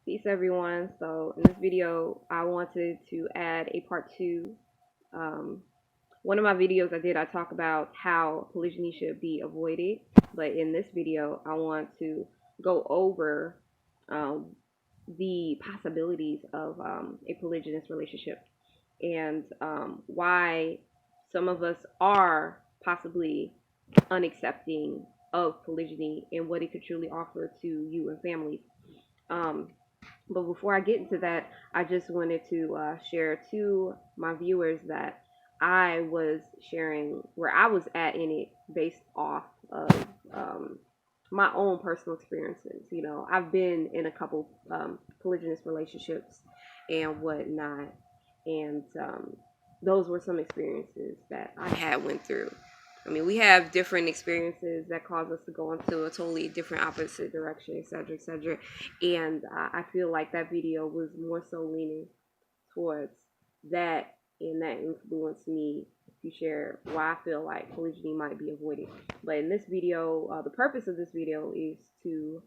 Peace everyone. So in this video I wanted to add a part 2. One of my videos I talk about how polygyny should be avoided, but in this video I want to go over the possibilities of a polygynous relationship and why some of us are possibly unaccepting of polygyny and what it could truly offer to you and families. But before I get into that, I just wanted to share to my viewers that I was sharing where I was at in it based off of my own personal experiences. You know, I've been in a couple polygynous relationships and whatnot, and those were some experiences that I had went through. I mean, we have different experiences that cause us to go into a totally different opposite direction, etc., etc. And I feel like that video was more so leaning towards that, and that influenced me to share why I feel like polygyny might be avoided. But in this video, the purpose of this video is to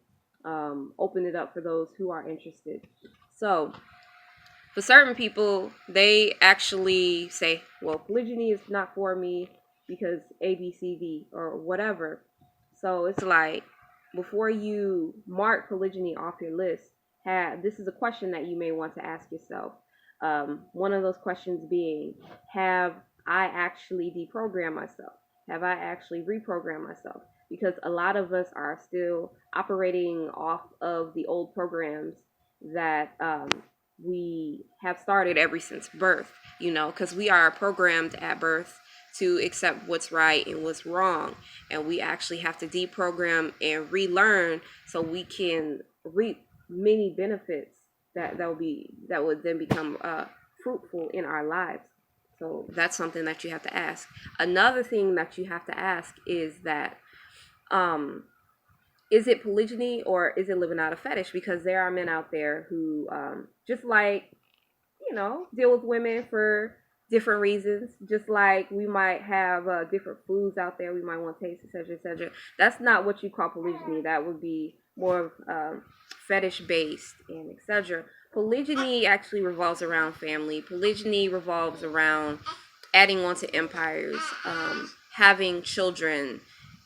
open it up for those who are interested. So, for certain people, they actually say, well, polygyny is not for me because A, B, C, D, or whatever. So it's like, before you mark polygyny off your list, this is a question that you may want to ask yourself. One of those questions being, have I actually deprogrammed myself? Have I actually reprogrammed myself? Because a lot of us are still operating off of the old programs that we have started ever since birth, you know, because we are programmed at birth to accept what's right and what's wrong, and we actually have to deprogram and relearn so we can reap many benefits that would then become fruitful in our lives. So that's something that you have to ask. Another thing that you have to ask is that is it polygyny or is it living out a fetish? Because there are men out there who just like, you know, deal with women for different reasons. Just like we might have different foods out there we might want to taste, etc., etc. That's not what you call polygyny. That would be more fetish based and etc. Polygyny actually revolves around family. Polygyny revolves around adding on to empires, having children,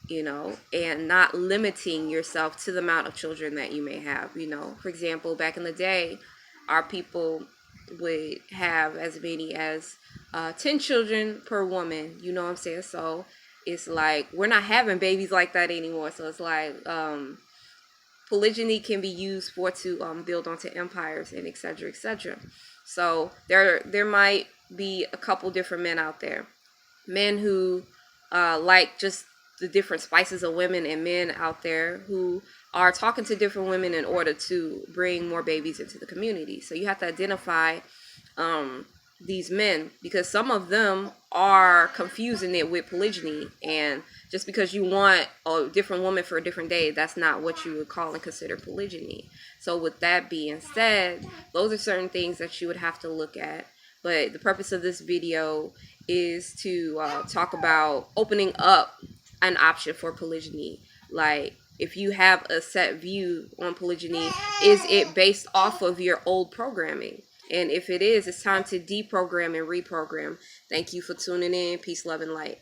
you know, and not limiting yourself to the amount of children that you may have. You know, for example, back in the day, our people would have as many as 10 children per woman, you know what I'm saying? So it's like we're not having babies like that anymore. So it's like polygyny can be used for to build onto empires and etc., etc. So there might be a couple different men out there, men who like just the different spices of women, and men out there who are talking to different women in order to bring more babies into the community. So you have to identify these men, because some of them are confusing it with polygyny, and just because you want a different woman for a different day, that's not what you would call and consider polygyny. So with that being said, those are certain things that you would have to look at. But the purpose of this video is to talk about opening up an option for polygyny. Like, if you have a set view on polygyny, is it based off of your old programming? And if it is, it's time to deprogram and reprogram. Thank you for tuning in. Peace, love, and light.